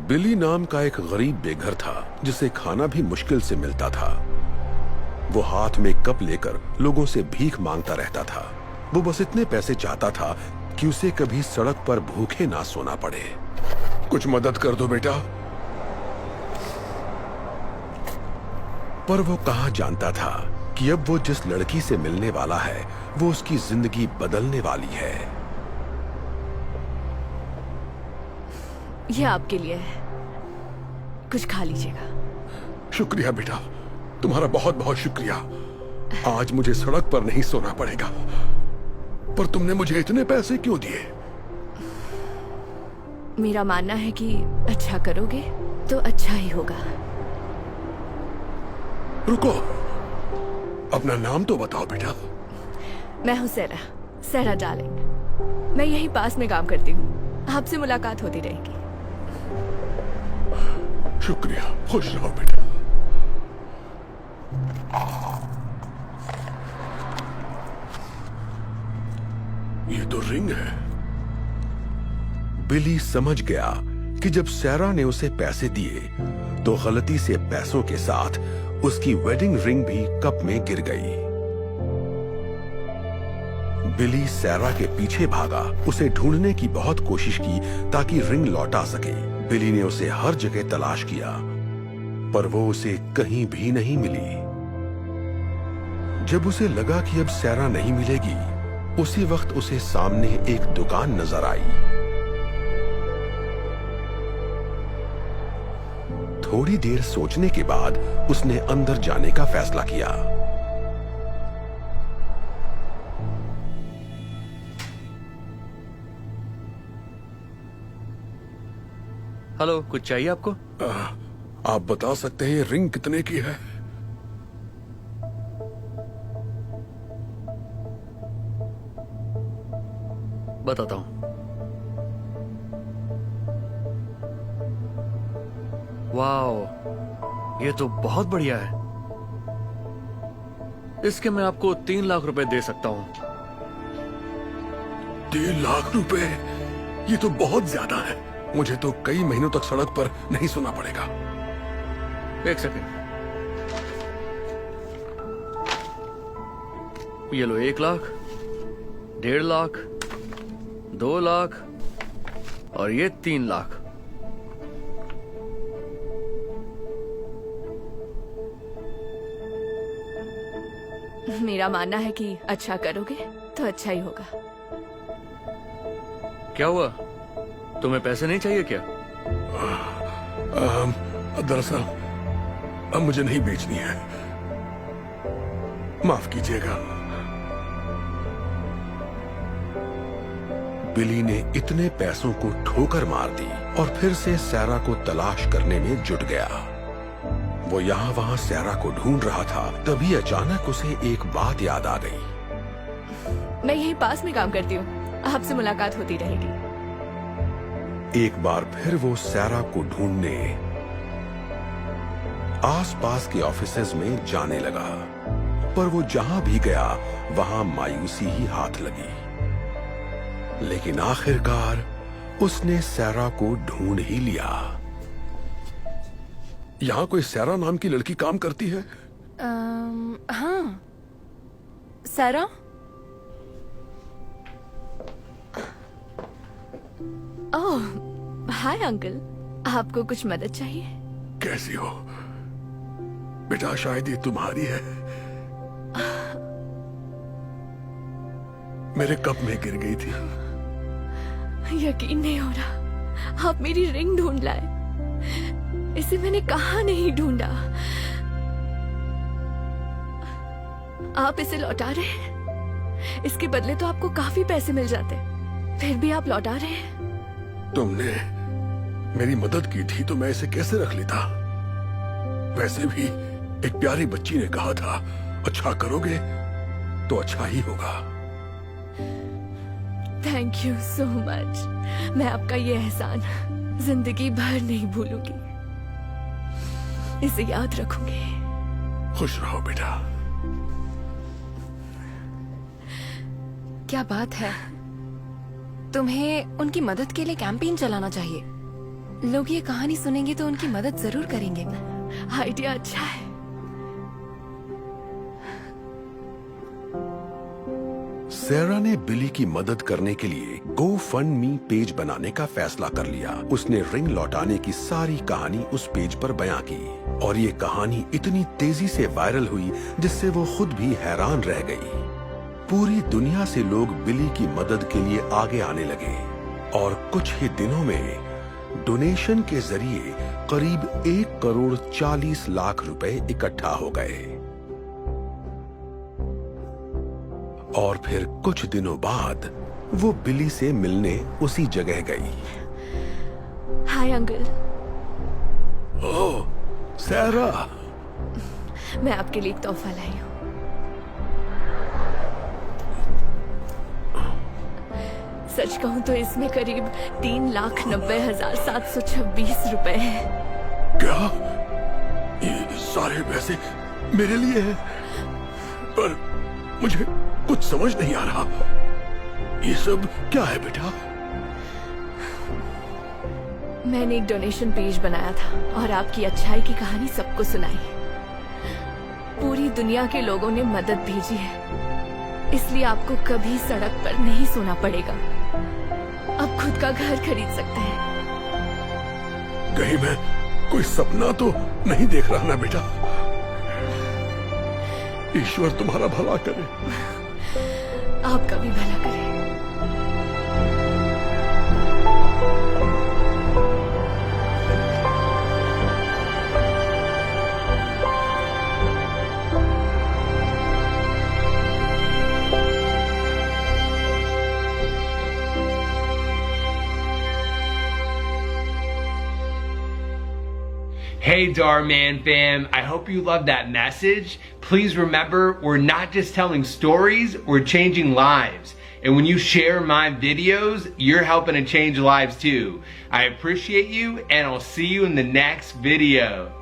बिली नाम का एक गरीब बेघर था जिसे खाना भी मुश्किल से मिलता था। वो हाथ में कप लेकर लोगों से भीख मांगता रहता था। वो बस इतने पैसे चाहता था कि उसे कभी सड़क पर भूखे ना सोना पड़े। कुछ मदद कर दो बेटा। पर वो कहाँ जानता था कि अब वो जिस लड़की से मिलने वाला है वो उसकी जिंदगी बदलने वाली है। ये आपके लिए है, कुछ खा लीजिएगा। शुक्रिया बेटा, तुम्हारा बहुत बहुत शुक्रिया। आज मुझे सड़क पर नहीं सोना पड़ेगा। पर तुमने मुझे इतने पैसे क्यों दिए? मेरा मानना है कि अच्छा करोगे तो अच्छा ही होगा। रुको, अपना नाम तो बताओ बेटा। मैं हूँ सेरा डार्लिंग। मैं यहीं पास में काम करती हूँ। आपसे मुलाकात होती रहेगी। शुक्रिया, खुश रहो बेटा। ये तो रिंग है। बिली समझ गया कि जब सैरा ने उसे पैसे दिए तो गलती से पैसों के साथ उसकी वेडिंग रिंग भी कप में गिर गई। बिली सैरा के पीछे भागा, उसे ढूंढने की बहुत कोशिश की ताकि रिंग लौटा सके। बिली ने उसे हर जगह तलाश किया पर वो उसे कहीं भी नहीं मिली। जब उसे लगा कि अब सैरा नहीं मिलेगी, उसी वक्त उसे सामने एक दुकान नजर आई। थोड़ी देर सोचने के बाद उसने अंदर जाने का फैसला किया। हेलो, कुछ चाहिए आपको? आप बता सकते हैं ये रिंग कितने की है? बताता हूं। वाओ, ये तो बहुत बढ़िया है। इसके मैं आपको 3 लाख रुपए दे सकता हूं। 3 लाख रुपए? ये तो बहुत ज्यादा है। मुझे तो कई महीनों तक सड़क पर नहीं सोना पड़ेगा। एक सेकंड, ये लो। 1 लाख, 1.5 लाख, 2 लाख और ये 3 लाख। मेरा मानना है कि अच्छा करोगे तो अच्छा ही होगा। क्या हुआ, तुम्हें पैसे नहीं चाहिए क्या? दरअसल अब मुझे नहीं बेचनी है, माफ कीजिएगा। बिली ने इतने पैसों को ठोकर मार दी और फिर से सैरा को तलाश करने में जुट गया। वो यहाँ वहाँ सैरा को ढूंढ रहा था, तभी अचानक उसे एक बात याद आ गई। मैं यहीं पास में काम करती हूँ, आपसे मुलाकात होती रहेगी। एक बार फिर वो सैरा को ढूंढने आसपास के ऑफिसेज में जाने लगा, पर वो जहां भी गया वहां मायूसी ही हाथ लगी। लेकिन आखिरकार उसने सैरा को ढूंढ ही लिया। यहां कोई सैरा नाम की लड़की काम करती है? हाँ, सेरा। ओह, हाय अंकल, आपको कुछ मदद चाहिए? कैसी हो बेटा? शायद ये तुम्हारी है। मेरे कप में गिर गई थी। यकीन नहीं हो रहा, आप मेरी रिंग ढूंढ लाए। इसे मैंने कहाँ नहीं ढूंढा। आप इसे लौटा रहे हैं? इसके बदले तो आपको काफी पैसे मिल जाते, फिर भी आप लौटा रहे हैं। तुमने मेरी मदद की थी तो मैं इसे कैसे रख लेता? वैसे भी एक प्यारी बच्ची ने कहा था, अच्छा करोगे तो अच्छा ही होगा। Thank you so much. मैं आपका ये एहसान जिंदगी भर नहीं भूलूंगी, इसे याद रखूंगी। खुश रहो बेटा। क्या बात है, तुम्हें उनकी मदद के लिए कैंपेन चलाना चाहिए। लोग ये कहानी सुनेंगे तो उनकी मदद जरूर करेंगे। आइडिया अच्छा है। सैरा ने बिली की मदद करने के लिए गो फंड मी पेज बनाने का फैसला कर लिया। उसने रिंग लौटाने की सारी कहानी उस पेज पर बयां की और ये कहानी इतनी तेजी से वायरल हुई जिससे वो खुद भी हैरान रह गई। पूरी दुनिया से लोग बिली की मदद के लिए आगे आने लगे और कुछ ही दिनों में डोनेशन के जरिए करीब 1,40,00,000 रुपए इकट्ठा हो गए। और फिर कुछ दिनों बाद वो बिली से मिलने उसी जगह गई। Hi uncle. ओह सैरा, मैं आपके लिए एक तोहफा लाई हूँ। सच कहूँ तो इसमें करीब 3,90,726 रुपए हैं। क्या ये सारे पैसे मेरे लिए हैं? पर मुझे कुछ समझ नहीं आ रहा। ये सब क्या है बेटा? मैंने एक डोनेशन पेज बनाया था और आपकी अच्छाई की कहानी सबको सुनाई। पूरी दुनिया के लोगों ने मदद भेजी है, इसलिए आपको कभी सड़क पर नहीं सोना पड़ेगा। अब खुद का घर खरीद सकते हैं। कहीं मैं कोई सपना तो नहीं देख रहा ना बेटा? ईश्वर तुम्हारा भला करे। आपका भी भला करे। Hey Dhar Mann fam, I hope you loved that message. Please remember, we're not just telling stories, we're changing lives. And when you share my videos, you're helping to change lives too. I appreciate you, and I'll see you in the next video.